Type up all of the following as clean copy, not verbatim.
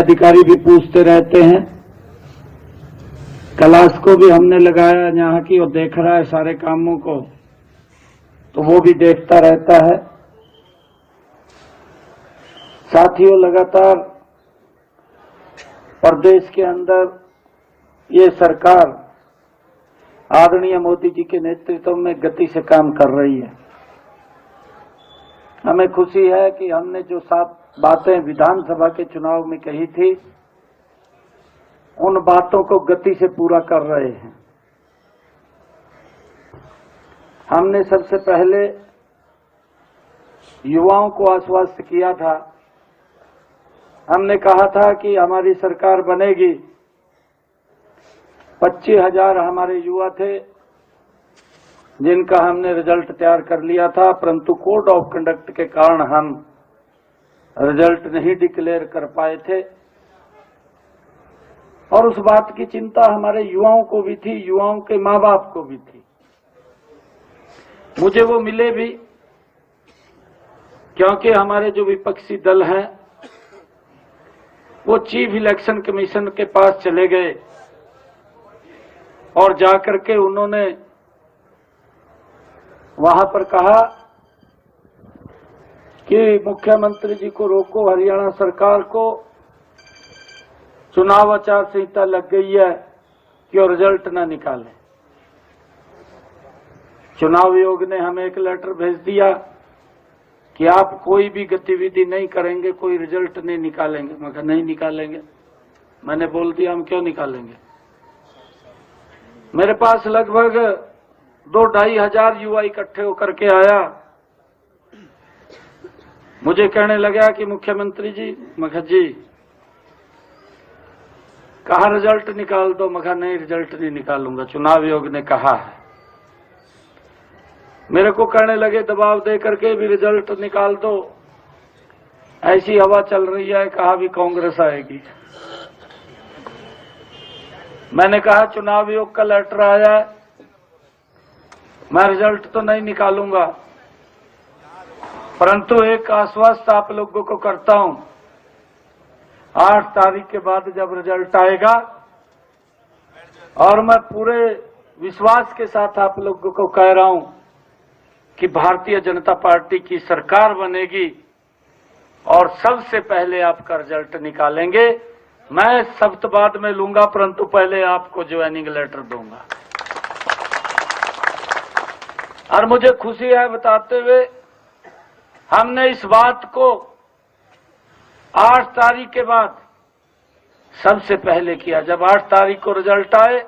अधिकारी भी पूछते रहते हैं। क्लास को भी हमने लगाया यहाँ की, और देख रहा है सारे कामों को, तो वो भी देखता रहता है। साथियों, लगातार प्रदेश के अंदर ये सरकार आदरणीय मोदी जी के नेतृत्व में गति से काम कर रही है। हमें खुशी है कि हमने जो 7 बातें विधानसभा के चुनाव में कही थी, उन बातों को गति से पूरा कर रहे हैं। हमने सबसे पहले युवाओं को आश्वस्त किया था। हमने कहा था कि हमारी सरकार बनेगी। 25,000 हमारे युवा थे जिनका हमने रिजल्ट तैयार कर लिया था, परंतु कोड ऑफ कंडक्ट के कारण हम रिजल्ट नहीं डिक्लेयर कर पाए थे। और उस बात की चिंता हमारे युवाओं को भी थी, युवाओं के माँ बाप को भी थी। मुझे वो मिले भी, क्योंकि हमारे जो विपक्षी दल हैं वो चीफ इलेक्शन कमीशन के पास चले गए और जाकर के उन्होंने वहां पर कहा कि मुख्यमंत्री जी को रोको, हरियाणा सरकार को चुनाव आचार संहिता लग गई है कि वो रिजल्ट ना निकाले। चुनाव आयोग ने हमें एक लेटर भेज दिया कि आप कोई भी गतिविधि नहीं करेंगे, कोई रिजल्ट नहीं निकालेंगे। मैं कहा नहीं निकालेंगे। मैंने बोल दिया हम क्यों निकालेंगे। मेरे पास लगभग 2-2.5 हजार युवा इकट्ठे होकर के आया। मुझे कहने लगा कि मुख्यमंत्री जी, मैं कहा जी कहा रिजल्ट निकाल दो। मैं कहा नहीं, रिजल्ट नहीं निकालूंगा, चुनाव आयोग ने कहा है। मेरे को कहने लगे दबाव दे करके भी रिजल्ट निकाल दो, ऐसी हवा चल रही है, कहा भी कांग्रेस आएगी। मैंने कहा चुनाव आयोग का लेटर आया है, मैं रिजल्ट तो नहीं निकालूंगा, परंतु एक आश्वस्त आप लोगों को करता हूं, 8 तारीख के बाद जब रिजल्ट आएगा, और मैं पूरे विश्वास के साथ आप लोगों को कह रहा हूं कि भारतीय जनता पार्टी की सरकार बनेगी और सबसे पहले आपका रिजल्ट निकालेंगे। मैं शब्द बाद में लूंगा, परंतु पहले आपको ज्वाइनिंग लेटर दूंगा। और मुझे खुशी है बताते हुए, हमने इस बात को 8 तारीख के बाद सबसे पहले किया। जब 8 तारीख को रिजल्ट आए,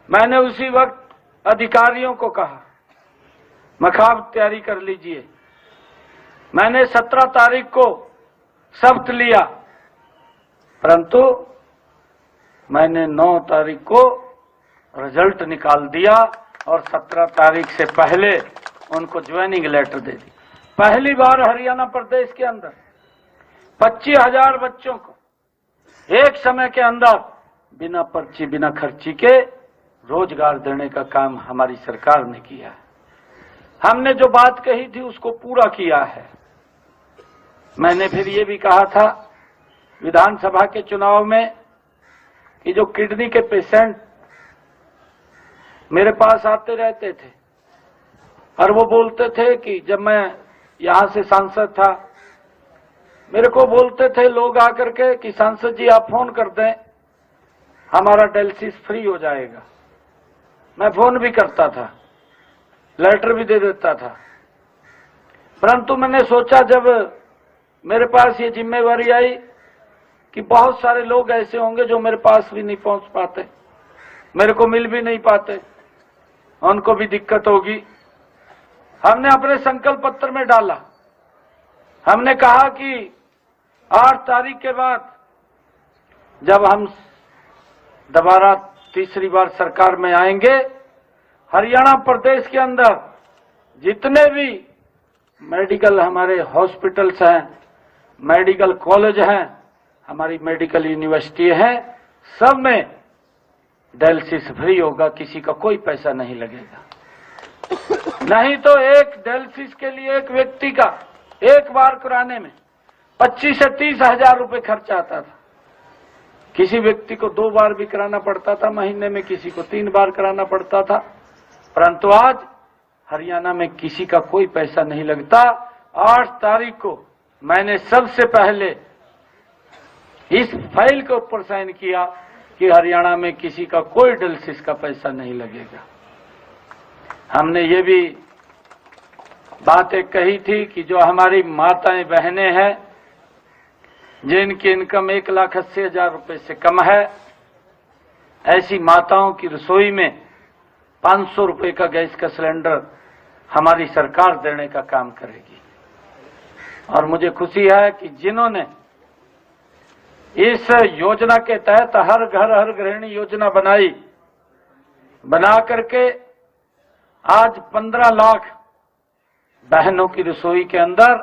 मैंने उसी वक्त अधिकारियों को कहा मखाब तैयारी कर लीजिए। मैंने 17 तारीख को शपथ लिया, परंतु मैंने 9 तारीख को रिजल्ट निकाल दिया और 17 तारीख से पहले उनको ज्वाइनिंग लेटर दे दी। पहली बार हरियाणा प्रदेश के अंदर 25,000 बच्चों को एक समय के अंदर बिना पर्ची बिना खर्ची के रोजगार देने का काम हमारी सरकार ने किया है। हमने जो बात कही थी उसको पूरा किया है। मैंने फिर ये भी कहा था विधानसभा के चुनाव में कि जो किडनी के पेशेंट मेरे पास आते रहते थे और वो बोलते थे कि जब मैं यहां से सांसद था, मेरे को बोलते थे लोग आकर के कि सांसद जी आप फोन कर दें, हमारा डायलिसिस फ्री हो जाएगा। मैं फोन भी करता था, लेटर भी दे देता था, परंतु मैंने सोचा जब मेरे पास ये जिम्मेवारी आई कि बहुत सारे लोग ऐसे होंगे जो मेरे पास भी नहीं पहुंच पाते, मेरे को मिल भी नहीं पाते, उनको भी दिक्कत होगी। हमने अपने संकल्प पत्र में डाला, हमने कहा कि 8 तारीख के बाद जब हम दोबारा तीसरी बार सरकार में आएंगे, हरियाणा प्रदेश के अंदर जितने भी मेडिकल हमारे हॉस्पिटल्स हैं, मेडिकल कॉलेज हैं, हमारी मेडिकल यूनिवर्सिटी है, सब में डायलिसिस फ्री होगा, किसी का कोई पैसा नहीं लगेगा। नहीं तो एक डायलिसिस के लिए एक व्यक्ति का एक बार कराने में 25 से 30 हजार रुपए खर्च आता था। किसी व्यक्ति को 2 बार भी कराना पड़ता था महीने में, किसी को 3 बार कराना पड़ता था। परंतु आज हरियाणा में किसी का कोई पैसा नहीं लगता। 8 तारीख को मैंने सबसे पहले इस फाइल के ऊपर साइन किया कि हरियाणा में किसी का कोई डायलिसिस का पैसा नहीं लगेगा। हमने ये भी बातें कही थी कि जो हमारी माताएं बहनें हैं जिनकी इनकम 1,80,000 रुपए से कम है, ऐसी माताओं की रसोई में 500 रुपए का गैस का सिलेंडर हमारी सरकार देने का काम करेगी। और मुझे खुशी है कि जिन्होंने इस योजना के तहत हर घर हर गृहिणी योजना बना करके आज 15 लाख बहनों की रसोई के अंदर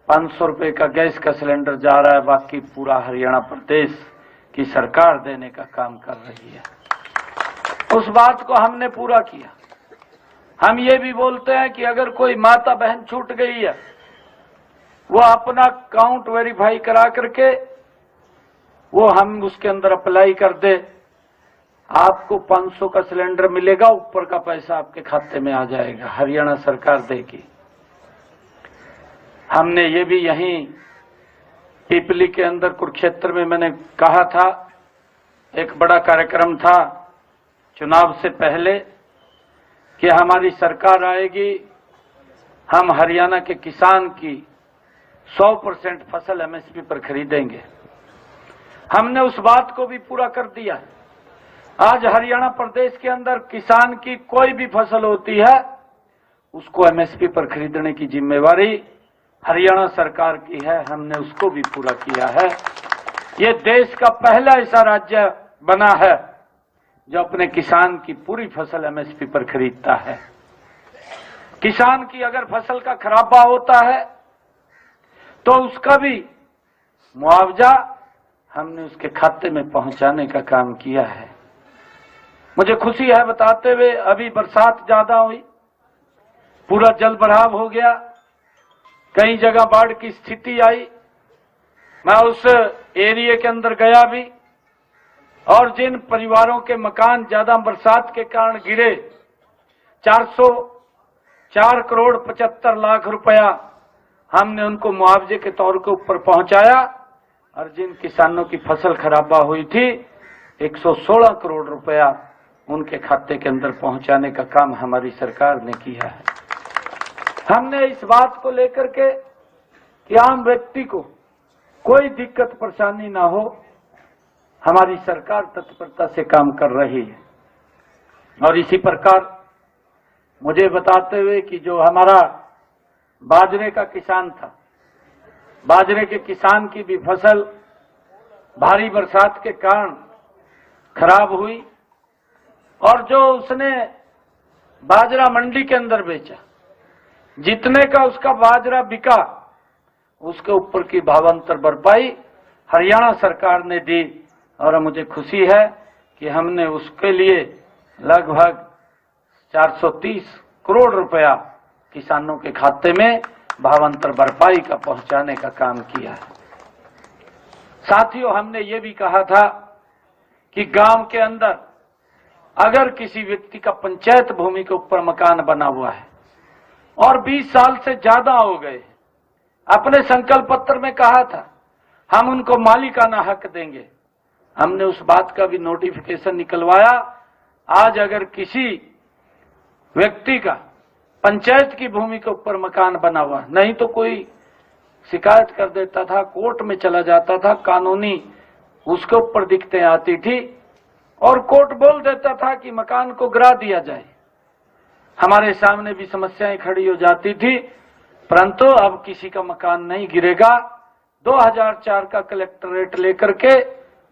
500 रुपए का गैस का सिलेंडर जा रहा है। बाकी पूरा हरियाणा प्रदेश की सरकार देने का काम कर रही है। उस बात को हमने पूरा किया। हम ये भी बोलते हैं कि अगर कोई माता बहन छूट गई है, वो अपना अकाउंट वेरीफाई करा करके वो हम उसके अंदर अप्लाई कर दे, आपको 500 का सिलेंडर मिलेगा, ऊपर का पैसा आपके खाते में आ जाएगा, हरियाणा सरकार देगी। हमने ये भी यहीं पीपली के अंदर कुरुक्षेत्र में मैंने कहा था, एक बड़ा कार्यक्रम था चुनाव से पहले कि हमारी सरकार आएगी, हम हरियाणा के किसान की 100% फसल एमएसपी पर खरीदेंगे। हमने उस बात को भी पूरा कर दिया। आज हरियाणा प्रदेश के अंदर किसान की कोई भी फसल होती है, उसको एमएसपी पर खरीदने की जिम्मेवारी हरियाणा सरकार की है। हमने उसको भी पूरा किया है। ये देश का पहला ऐसा राज्य बना है जो अपने किसान की पूरी फसल एमएसपी पर खरीदता है। किसान की अगर फसल का खराबा होता है तो उसका भी मुआवजा हमने उसके खाते में पहुंचाने का काम किया है। मुझे खुशी है बताते हुए, अभी बरसात ज्यादा हुई, पूरा जल भराव हो गया, कई जगह बाढ़ की स्थिति आई। मैं उस एरिया के अंदर गया भी, और जिन परिवारों के मकान ज्यादा बरसात के कारण गिरे, 404 करोड़ 75 लाख रुपया हमने उनको मुआवजे के तौर के ऊपर पहुंचाया। और जिन किसानों की फसल खराबा हुई थी, 116 करोड़ रुपया उनके खाते के अंदर पहुंचाने का काम हमारी सरकार ने किया है। हमने इस बात को लेकर के कि आम व्यक्ति को कोई दिक्कत परेशानी ना हो, हमारी सरकार तत्परता से काम कर रही है। और इसी प्रकार मुझे बताते हुए कि जो हमारा बाजरे का किसान था, बाजरे के किसान की भी फसल भारी बरसात के कारण खराब हुई, और जो उसने बाजरा मंडी के अंदर बेचा, जितने का उसका बाजरा बिका, उसके ऊपर की भावांतर भरपाई हरियाणा सरकार ने दी। और मुझे खुशी है कि हमने उसके लिए लगभग 430 करोड़ रुपया किसानों के खाते में भावांतर भरपाई का पहुंचाने का काम किया है। साथियों, हमने ये भी कहा था कि गांव के अंदर अगर किसी व्यक्ति का पंचायत भूमि के ऊपर मकान बना हुआ है और 20 साल से ज्यादा हो गए, अपने संकल्प पत्र में कहा था हम उनको मालिकाना हक देंगे। हमने उस बात का भी नोटिफिकेशन निकलवाया। आज अगर किसी व्यक्ति का पंचायत की भूमि के ऊपर मकान बना हुआ, नहीं तो कोई शिकायत कर देता था, कोर्ट में चला जाता था, कानूनी उसके ऊपर दिक्कतें आती थी और कोर्ट बोल देता था कि मकान को गिरा दिया जाए। हमारे सामने भी समस्याएं खड़ी हो जाती थी, परंतु अब किसी का मकान नहीं गिरेगा। 2004 का कलेक्टरेट लेकर के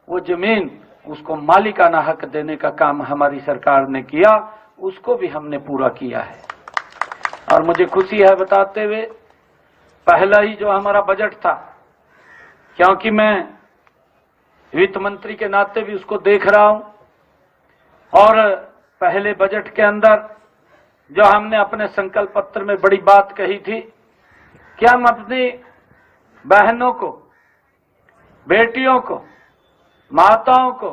वो जमीन उसको मालिकाना हक देने का काम हमारी सरकार ने किया, उसको भी हमने पूरा किया है। और मुझे खुशी है बताते हुए, पहला ही जो हमारा बजट था, क्योंकि मैं वित्त मंत्री के नाते भी उसको देख रहा हूं, और पहले बजट के अंदर जो हमने अपने संकल्प पत्र में बड़ी बात कही थी कि हम अपनी बहनों को, बेटियों को, माताओं को,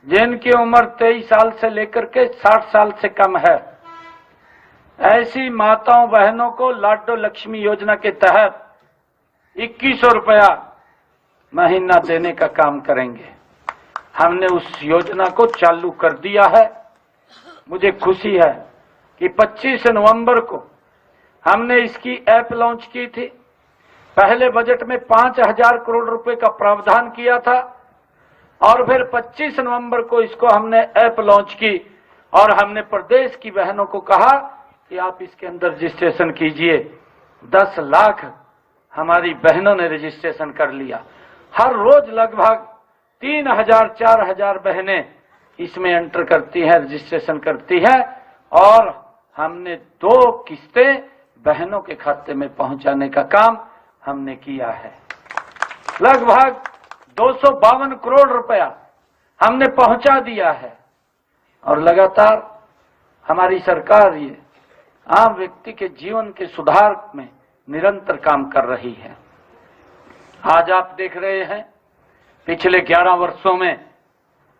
जिनकी उम्र 23 साल से लेकर के 60 साल से कम है, ऐसी माताओं बहनों को लाडो लक्ष्मी योजना के तहत 2100 रुपया महीना देने का काम करेंगे। हमने उस योजना को चालू कर दिया है। मुझे खुशी है कि 25 नवंबर को हमने इसकी ऐप लॉन्च की थी। पहले बजट में 5000 करोड़ रुपए का प्रावधान किया था और फिर 25 नवंबर को इसको हमने ऐप लॉन्च की और हमने प्रदेश की बहनों को कहा कि आप इसके अंदर रजिस्ट्रेशन कीजिए। 10 लाख हमारी बहनों ने रजिस्ट्रेशन कर लिया। हर रोज लगभग 3000-4000 बहनें इसमें एंटर करती हैं, रजिस्ट्रेशन करती हैं और हमने 2 किस्तें बहनों के खाते में पहुंचाने का काम हमने किया है। लगभग 252 करोड़ रुपया हमने पहुंचा दिया है और लगातार हमारी सरकार ये आम व्यक्ति के जीवन के सुधार में निरंतर काम कर रही है। आज आप देख रहे हैं पिछले 11 वर्षों में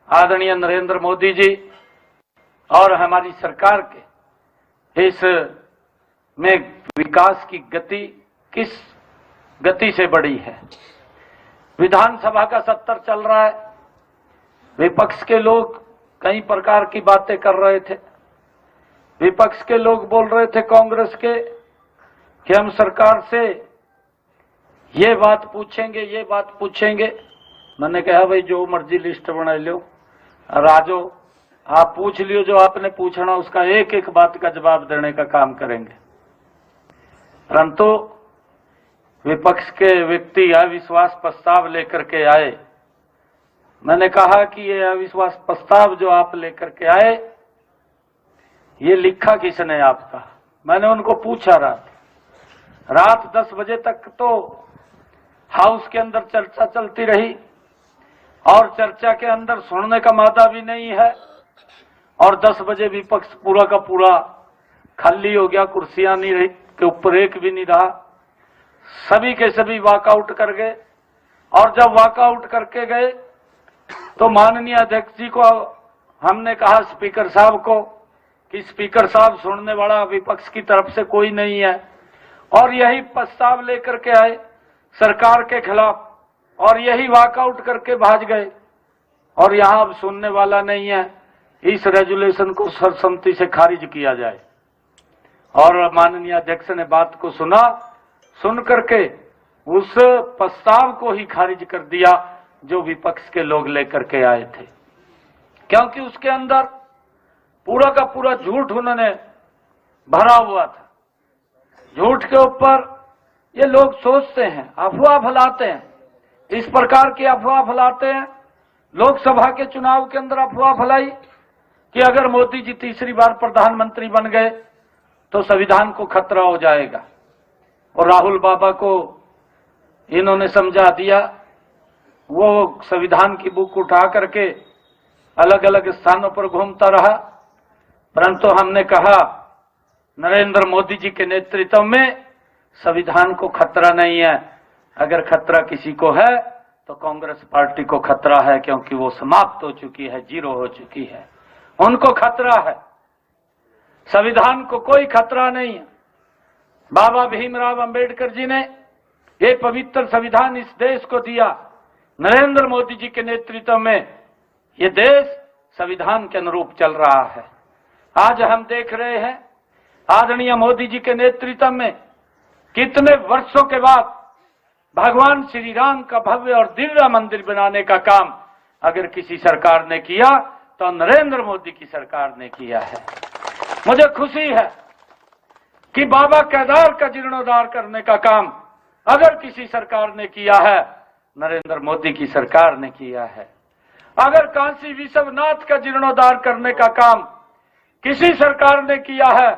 आदरणीय नरेंद्र मोदी जी और हमारी सरकार के इस में विकास की गति किस गति से बढ़ी है। विधानसभा का सत्र चल रहा है। विपक्ष के लोग कई प्रकार की बातें कर रहे थे। विपक्ष के लोग बोल रहे थे कांग्रेस के कि हम सरकार से ये बात पूछेंगे, ये बात पूछेंगे। मैंने कहा भाई जो मर्जी लिस्ट बना लो, राजो आप पूछ लियो, जो आपने पूछना उसका एक एक बात का जवाब देने का काम करेंगे। परंतु विपक्ष के व्यक्ति अविश्वास प्रस्ताव लेकर के आए। मैंने कहा कि ये अविश्वास प्रस्ताव जो आप लेकर के आए, ये लिखा किसने आपका? मैंने उनको पूछा। रात 10 बजे तक तो हाउस के अंदर चर्चा चलती रही और चर्चा के अंदर सुनने का मादा भी नहीं है और 10 बजे विपक्ष पूरा का पूरा खाली हो गया, कुर्सियां नहीं रही, के ऊपर एक भी नहीं रहा। सभी के सभी वॉकआउट कर गए और जब वॉकआउट करके गए तो माननीय अध्यक्ष जी को हमने कहा, स्पीकर साहब को, कि स्पीकर साहब सुनने वाला विपक्ष की तरफ से कोई नहीं है और यही प्रस्ताव लेकर के आए सरकार के खिलाफ और यही वॉकआउट करके भाग गए और यहां अब सुनने वाला नहीं है। इस रेजुलेशन को सर्वसम्मति से खारिज किया जाए। और माननीय अध्यक्ष ने बात को सुना, सुन करके उस प्रस्ताव को ही खारिज कर दिया जो विपक्ष के लोग लेकर के आए थे, क्योंकि उसके अंदर पूरा का पूरा झूठ उन्होंने भरा हुआ था। झूठ के ऊपर ये लोग सोचते हैं, अफवाह फैलाते हैं, इस प्रकार की अफवाह फैलाते हैं। लोकसभा के चुनाव के अंदर अफवाह फैलाई कि अगर मोदी जी तीसरी बार प्रधानमंत्री बन गए तो संविधान को खतरा हो जाएगा और राहुल बाबा को इन्होंने समझा दिया। वो संविधान की बुक उठा करके अलग अलग स्थानों पर घूमता रहा। परंतु हमने कहा नरेंद्र मोदी जी के नेतृत्व में संविधान को खतरा नहीं है। अगर खतरा किसी को है तो कांग्रेस पार्टी को खतरा है, क्योंकि वो समाप्त हो चुकी है, जीरो हो चुकी है। उनको खतरा है, संविधान को कोई खतरा नहीं है। बाबा भीमराव अंबेडकर जी ने ये पवित्र संविधान इस देश को दिया। नरेंद्र मोदी जी के नेतृत्व में ये देश संविधान के अनुरूप चल रहा है। आज हम देख रहे हैं आदरणीय मोदी जी के नेतृत्व में कितने वर्षों के बाद भगवान श्री राम का भव्य और दिव्य मंदिर बनाने का काम अगर किसी सरकार ने किया तो नरेंद्र मोदी की सरकार ने किया है। मुझे खुशी है कि बाबा केदार का जीर्णोद्धार करने का काम अगर किसी सरकार ने किया है, नरेंद्र मोदी की सरकार ने किया है। अगर काशी विश्वनाथ का जीर्णोद्धार करने का काम किसी सरकार ने किया है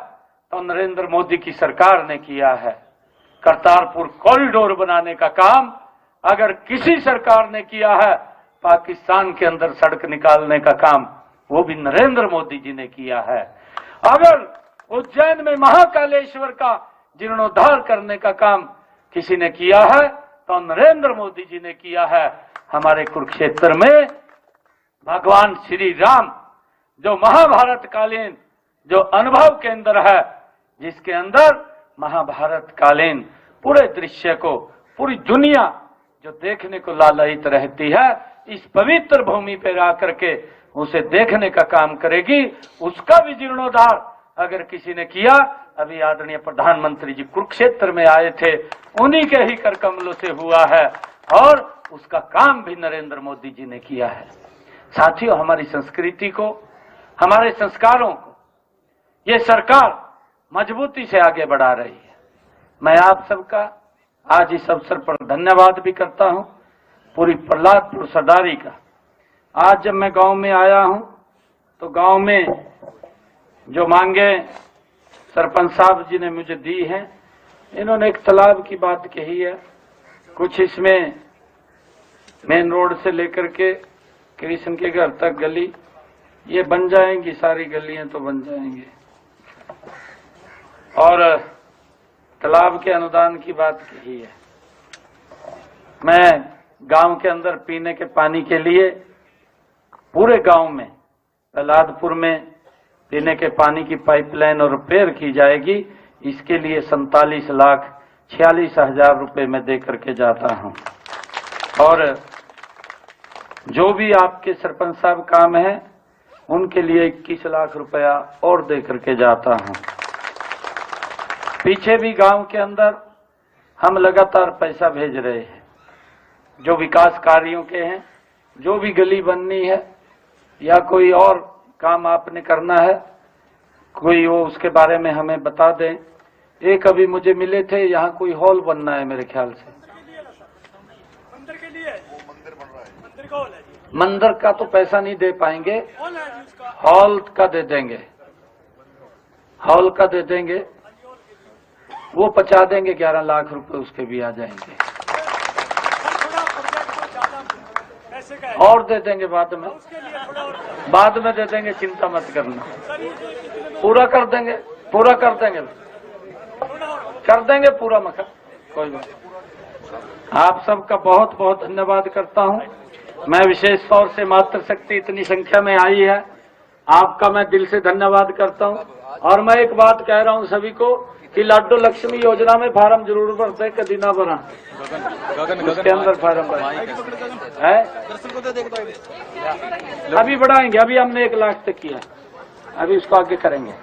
तो नरेंद्र मोदी की सरकार ने किया है। करतारपुर कॉरिडोर बनाने का काम अगर किसी सरकार ने किया है, पाकिस्तान के अंदर सड़क निकालने का काम वो भी नरेंद्र मोदी जी ने किया है। अगर उज्जैन में महाकालेश्वर का जीर्णोद्धार करने का काम किसी ने किया है तो नरेंद्र मोदी जी ने किया है। हमारे कुरुक्षेत्र में भगवान श्री राम जो महाभारत कालीन जो अनुभव केंद्र है, जिसके अंदर महाभारत कालीन पूरे दृश्य को पूरी दुनिया जो देखने को लालायित रहती है, इस पवित्र भूमि पर आकर के उसे देखने का काम करेगी। उसका भी जीर्णोद्धार अगर किसी ने किया, अभी आदरणीय प्रधानमंत्री जी कुरुक्षेत्र में आए थे, उन्हीं के ही कर कमलों से हुआ है और उसका काम भी नरेंद्र मोदी जी ने किया है। साथियों, हमारी संस्कृति को, हमारे संस्कारों को ये सरकार मजबूती से आगे बढ़ा रही है। मैं आप सबका आज इस अवसर पर धन्यवाद भी करता हूं, पूरी प्रहलादपुर सरदारी का। आज जब मैं गांव में आया हूं तो गांव में जो मांगे सरपंच साहब जी ने मुझे दी हैं, इन्होंने एक तालाब की बात कही है। कुछ इसमें मेन रोड से लेकर के कृष्ण के घर तक गली ये बन जाएंगी, सारी गलियां तो बन जाएंगी। और तालाब के अनुदान की बात कही है। मैं गांव के अंदर पीने के पानी के लिए पूरे गांव में, प्रहलादपुर में पीने के पानी की पाइपलाइन और रिपेयर की जाएगी। इसके लिए 47,46,000 रुपए मैं दे करके जाता हूं। और जो भी आपके सरपंच साहब काम है उनके लिए 21 लाख रुपया और दे करके जाता हूं। पीछे भी गांव के अंदर हम लगातार पैसा भेज रहे हैं। जो विकास कार्यों के हैं, जो भी गली बननी है या कोई और काम आपने करना है, कोई वो उसके बारे में हमें बता दें। एक अभी मुझे मिले थे, यहाँ कोई हॉल बनना है मेरे ख्याल से। मंदिर के लिए वो मंदिर बन रहा है, मंदिर का हॉल है जी। मंदिर का तो पैसा नहीं दे पाएंगे, हॉल का दे देंगे, हॉल का दे देंगे। वो पहुंचा देंगे 11 लाख रुपए, उसके भी आ जाएंगे। और दे देंगे बाद में दे देंगे, चिंता मत करना, पूरा कर देंगे, पूरा कर देंगे, पूरा मकान, कोई बात। आप सबका बहुत बहुत धन्यवाद करता हूं। मैं विशेष तौर से मातृशक्ति इतनी संख्या में आई है, आपका मैं दिल से धन्यवाद करता हूं। और मैं एक बात कह रहा हूं सभी को कि लाडो लक्ष्मी योजना में फार्म जरूर भरते, कभी ना भरा, उसके अंदर फार्म भरा है। अभी बढ़ाएंगे, अभी हमने 1 लाख तक किया, अभी उसको आगे करेंगे।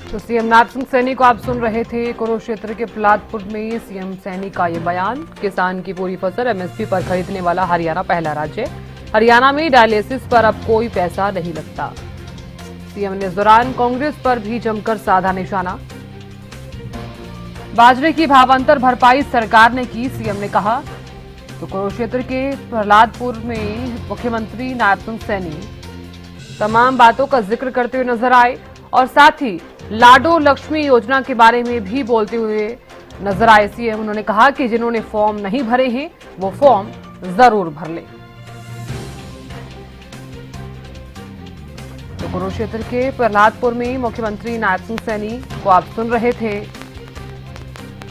तो सीएम नायब सिंह सैनी को आप सुन रहे थे। कुरुक्षेत्र के प्रहलादपुर में सीएम सैनी का ये बयान। किसान की पूरी फसल एमएसपी पर खरीदने वाला हरियाणा पहला राज्य। हरियाणा में डायलिसिस पर अब कोई पैसा नहीं लगता। सीएम ने इस दौरान कांग्रेस पर भी जमकर साधा निशाना। बाजरे की भावांतर भरपाई सरकार ने की, सीएम ने कहा। तो कुरुक्षेत्र के प्रहलादपुर में मुख्यमंत्री नायब सिंह सैनी तमाम बातों का जिक्र करते हुए नजर आए और साथ ही लाडो लक्ष्मी योजना के बारे में भी बोलते हुए नजर आए सीएम। उन्होंने कहा कि जिन्होंने फॉर्म नहीं भरे हैं वो फॉर्म जरूर भर ले। तो कुरुक्षेत्र के प्रहलादपुर में मुख्यमंत्री नायब सिंह सैनी को आप सुन रहे थे।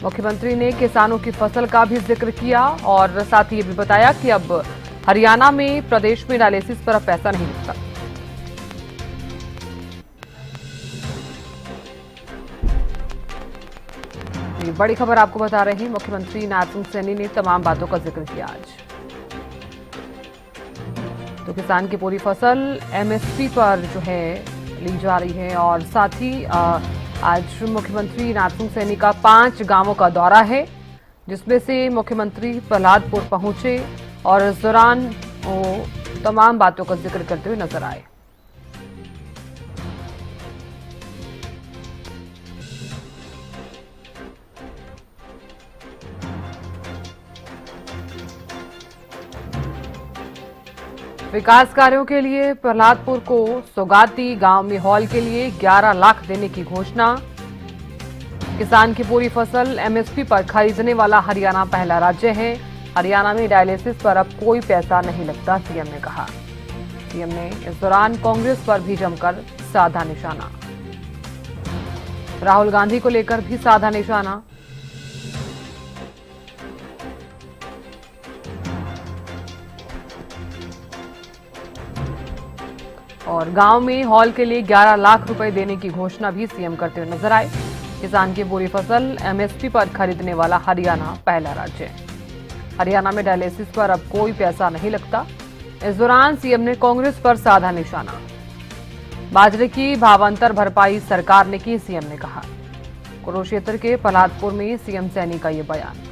मुख्यमंत्री ने किसानों की फसल का भी जिक्र किया और साथ ही ये भी बताया कि अब हरियाणा में प्रदेश में डायलिसिस पर अब पैसा नहीं लगता। ये बड़ी खबर आपको बता रहे हैं, मुख्यमंत्री नायब सिंह सैनी ने तमाम बातों का जिक्र किया आज। तो किसान की पूरी फसल एमएसपी पर जो है ली जा रही है और साथ ही आज मुख्यमंत्री नायब सिंह सैनी का 5 गांवों का दौरा है, जिसमें से मुख्यमंत्री प्रहलादपुर पहुंचे और इस दौरान वो तमाम बातों का जिक्र करते हुए नजर आए। विकास कार्यों के लिए प्रहलादपुर को सौगाती गांव में हॉल के लिए 11 लाख देने की घोषणा। किसान की पूरी फसल एमएसपी पर खरीदने वाला हरियाणा पहला राज्य है। हरियाणा में डायलिसिस पर अब कोई पैसा नहीं लगता, सीएम ने कहा। सीएम ने इस दौरान कांग्रेस पर भी जमकर साधा निशाना। राहुल गांधी को लेकर भी साधा निशाना। और गांव में हॉल के लिए 11 लाख रुपए देने की घोषणा भी सीएम करते हुए नजर आए। किसान की पूरी फसल एमएसपी पर खरीदने वाला हरियाणा पहला राज्य है। हरियाणा में डायलिसिस पर अब कोई पैसा नहीं लगता। इस दौरान सीएम ने कांग्रेस पर साधा निशाना। बाजरे की भावांतर भरपाई सरकार ने की, सीएम ने कहा। कुरुक्षेत्र के प्रहलादपुर में सीएम सैनी का ये बयान।